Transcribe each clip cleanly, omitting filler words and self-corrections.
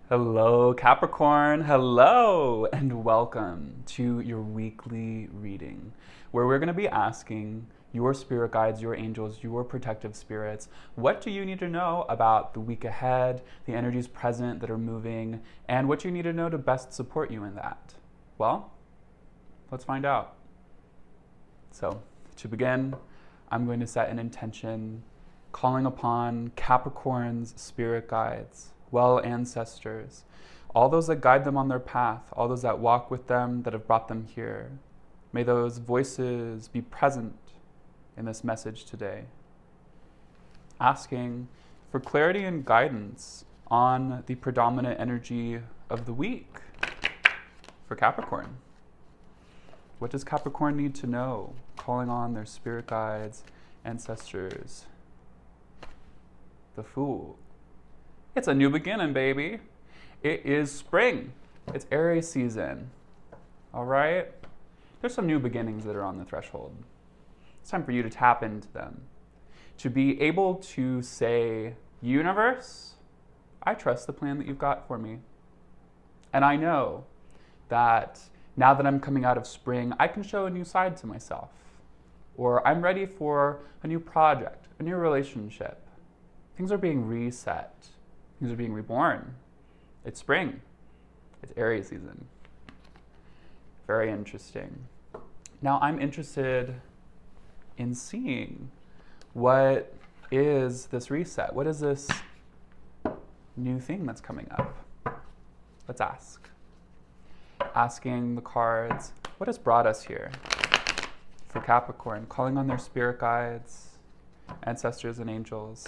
Hello, Capricorn. Hello, and welcome to your weekly reading, where we're going to be asking your spirit guides, your angels, your protective spirits, what do you need to know about the week ahead, the energies present that are moving, and what you need to know to best support you in that? Well, let's find out. So, to begin, I'm going to set an intention calling upon Capricorn's spirit guides, well ancestors, all those that guide them on their path, all those that walk with them, that have brought them here. May those voices be present in this message today, asking for clarity and guidance on the predominant energy of the week for Capricorn. What does Capricorn need to know? Calling on their spirit guides, ancestors. The Fool. It's a new beginning, baby. It is spring. It's Aries season. All right? There's some new beginnings that are on the threshold. It's time for you to tap into them. To be able to say, universe, I trust the plan that you've got for me. And I know that now that I'm coming out of spring, I can show a new side to myself. Or I'm ready for a new project, a new relationship. Things are being reset. Things are being reborn. It's spring. It's Aries season. Very interesting. Now I'm interested in seeing what is this reset? What is this new thing that's coming up? Let's ask. Asking the cards, what has brought us here? For Capricorn, calling on their spirit guides, ancestors and angels.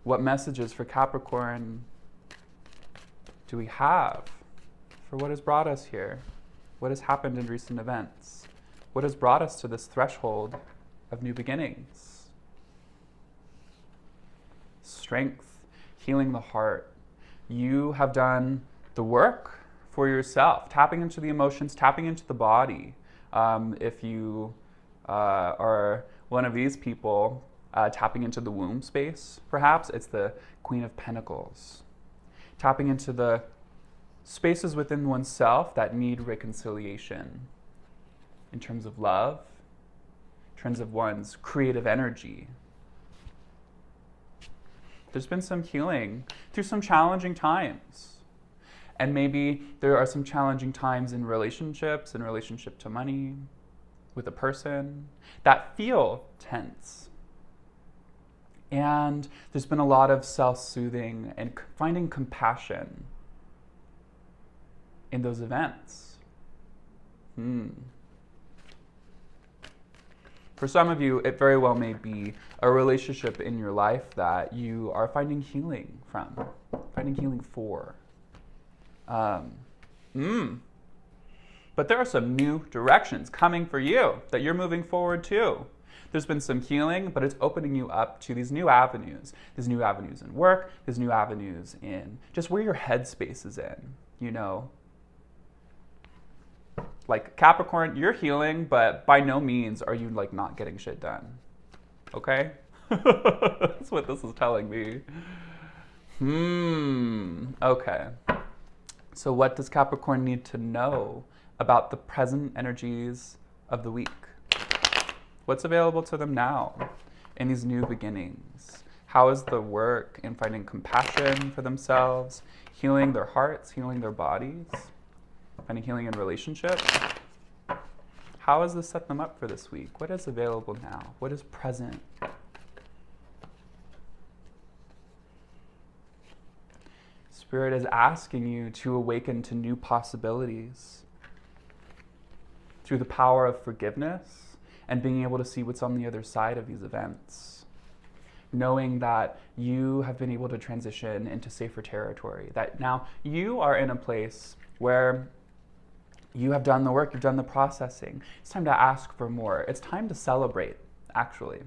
What messages for Capricorn do we have for what has brought us here? What has happened in recent events? What has brought us to this threshold of new beginnings? Strength, healing the heart. You have done the work for yourself, tapping into the emotions, tapping into the body. If you are one of these people, tapping into the womb space, perhaps, it's the Queen of Pentacles. Tapping into the spaces within oneself that need reconciliation in terms of love, in terms of one's creative energy. There's been some healing through some challenging times. And maybe there are some challenging times in relationships, in relationship to money, with a person, that feel tense. And there's been a lot of self-soothing and finding compassion in those events. For some of you, it very well may be a relationship in your life that you are finding healing from, finding healing for. But there are some new directions coming for you that you're moving forward to. There's been some healing, but it's opening you up to these new avenues in work, these new avenues in just where your headspace is in, you know. Like Capricorn, you're healing, but by no means are you like not getting shit done. Okay? That's what this is telling me. Okay. So what does Capricorn need to know about the present energies of the week? What's available to them now in these new beginnings? How is the work in finding compassion for themselves, healing their hearts, healing their bodies, finding healing in relationships? How has this set them up for this week? What is available now? What is present? Spirit is asking you to awaken to new possibilities through the power of forgiveness and being able to see what's on the other side of these events. Knowing that you have been able to transition into safer territory, that now you are in a place where you have done the work, you've done the processing. It's time to ask for more. It's time to celebrate, actually.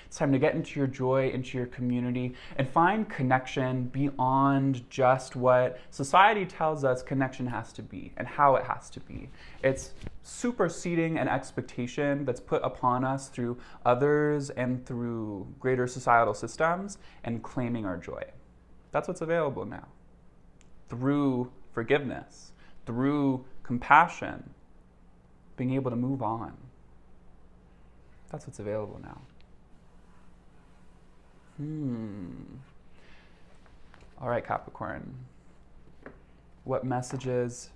It's time to get into your joy, into your community, and find connection beyond just what society tells us connection has to be and how it has to be. It's superseding an expectation that's put upon us through others and through greater societal systems and claiming our joy. That's what's available now. Through forgiveness, through compassion, being able to move on. That's what's available now. All right, Capricorn. What messages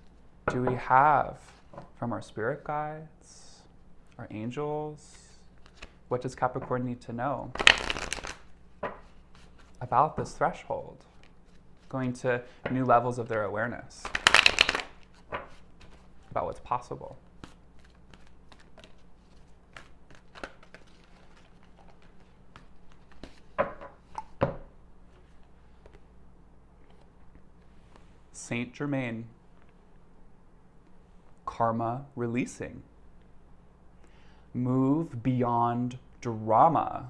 do we have from our spirit guides, our angels? What does Capricorn need to know about this threshold? Going to new levels of their awareness about what's possible. Saint Germain, karma releasing. Move beyond drama.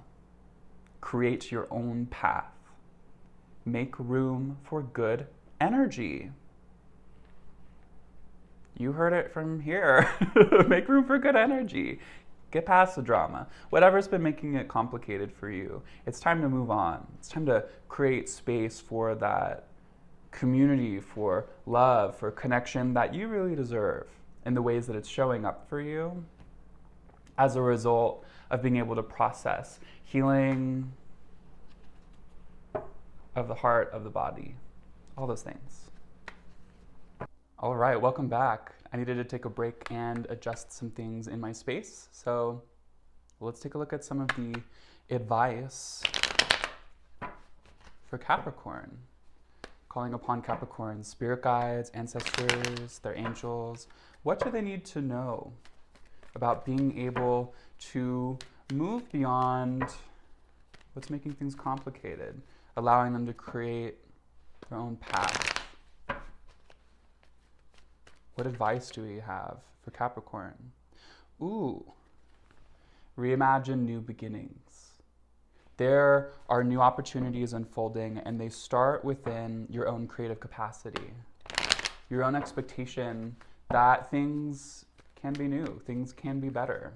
Create your own path. Make room for good energy. You heard it from here. Make room for good energy. Get past the drama. Whatever's been making it complicated for you, it's time to move on. It's time to create space for that community, for love, for connection that you really deserve in the ways that it's showing up for you as a result of being able to process healing of the heart, of the body, all those things. All right, welcome back. I needed to take a break and adjust some things in my space. So let's take a look at some of the advice for Capricorn. Calling upon Capricorn's spirit guides, ancestors, their angels. What do they need to know about being able to move beyond what's making things complicated, allowing them to create their own path? What advice do we have for Capricorn? Reimagine new beginnings. There are new opportunities unfolding, and they start within your own creative capacity, your own expectation that things can be new, things can be better.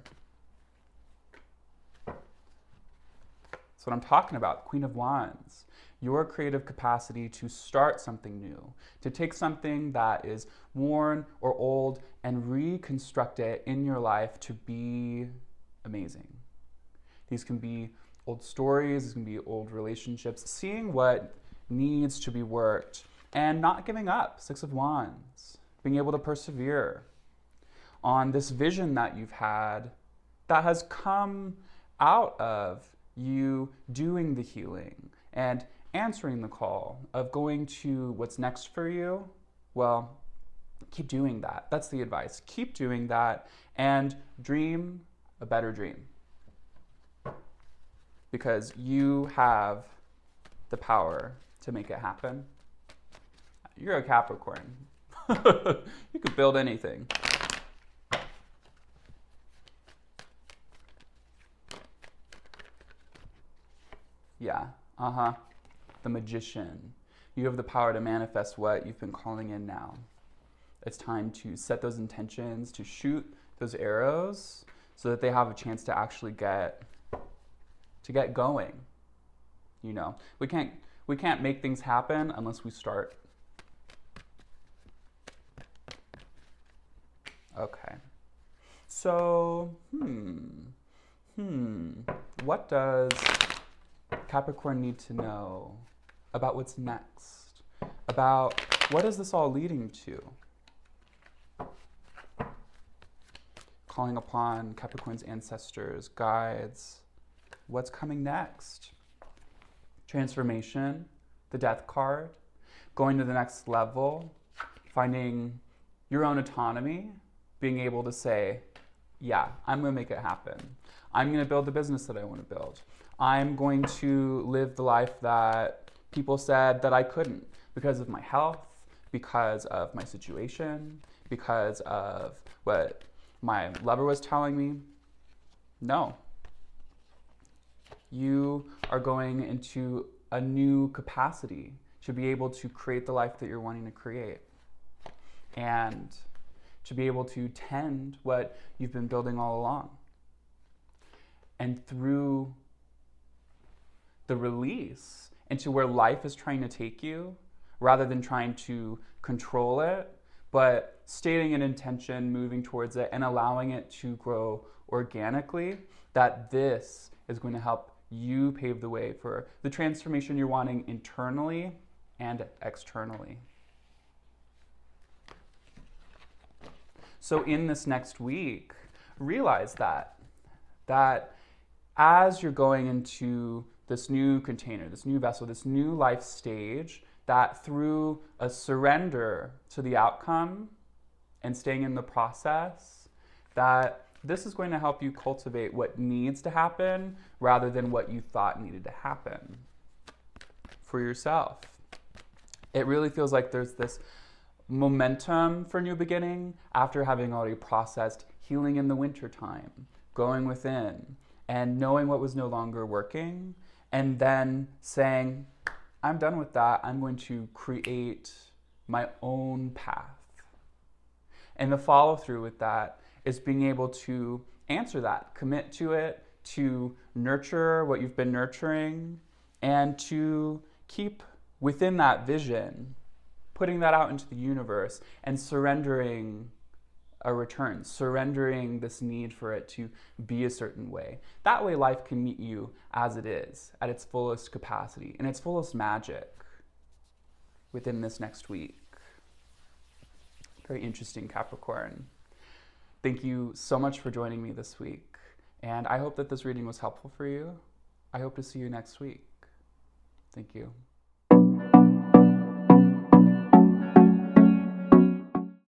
That's what I'm talking about, Queen of Wands. Your creative capacity to start something new, to take something that is worn or old and reconstruct it in your life to be amazing. These can be old stories, these can be old relationships, seeing what needs to be worked and not giving up, 6 of Wands, being able to persevere on this vision that you've had that has come out of you doing the healing and answering the call of going to what's next for you. Well, keep doing that. That's the advice. Keep doing that and dream a better dream. Because you have the power to make it happen. You're a Capricorn. You could build anything. Yeah, the Magician. You have the power to manifest what you've been calling in now. It's time to set those intentions, to shoot those arrows so that they have a chance to actually get going. You know, we can't make things happen unless we start. Okay. So, what does Capricorn need to know about what's next? About what is this all leading to? Calling upon Capricorn's ancestors, guides. What's coming next? Transformation, the Death card, going to the next level, finding your own autonomy, being able to say, yeah, I'm going to make it happen. I'm going to build the business that I want to build. I'm going to live the life that people said that I couldn't because of my health, because of my situation, because of what my lover was telling me. No. You are going into a new capacity to be able to create the life that you're wanting to create and to be able to tend what you've been building all along. And through the release into where life is trying to take you, rather than trying to control it, but stating an intention, moving towards it, and allowing it to grow organically, that this is going to help you pave the way for the transformation you're wanting internally and externally. So in this next week, realize that as you're going into this new container, this new vessel, this new life stage, that through a surrender to the outcome and staying in the process, that this is going to help you cultivate what needs to happen rather than what you thought needed to happen for yourself. It really feels like there's this momentum for new beginning after having already processed healing in the wintertime, going within and knowing what was no longer working, and then saying, I'm done with that. I'm going to create my own path. And the follow through with that is being able to answer that, commit to it, to nurture what you've been nurturing, and to keep within that vision, putting that out into the universe and surrendering a return, surrendering this need for it to be a certain way. That way life can meet you as it is, at its fullest capacity, and its fullest magic within this next week. Very interesting, Capricorn. Thank you so much for joining me this week, and I hope that this reading was helpful for you. I hope to see you next week. Thank you.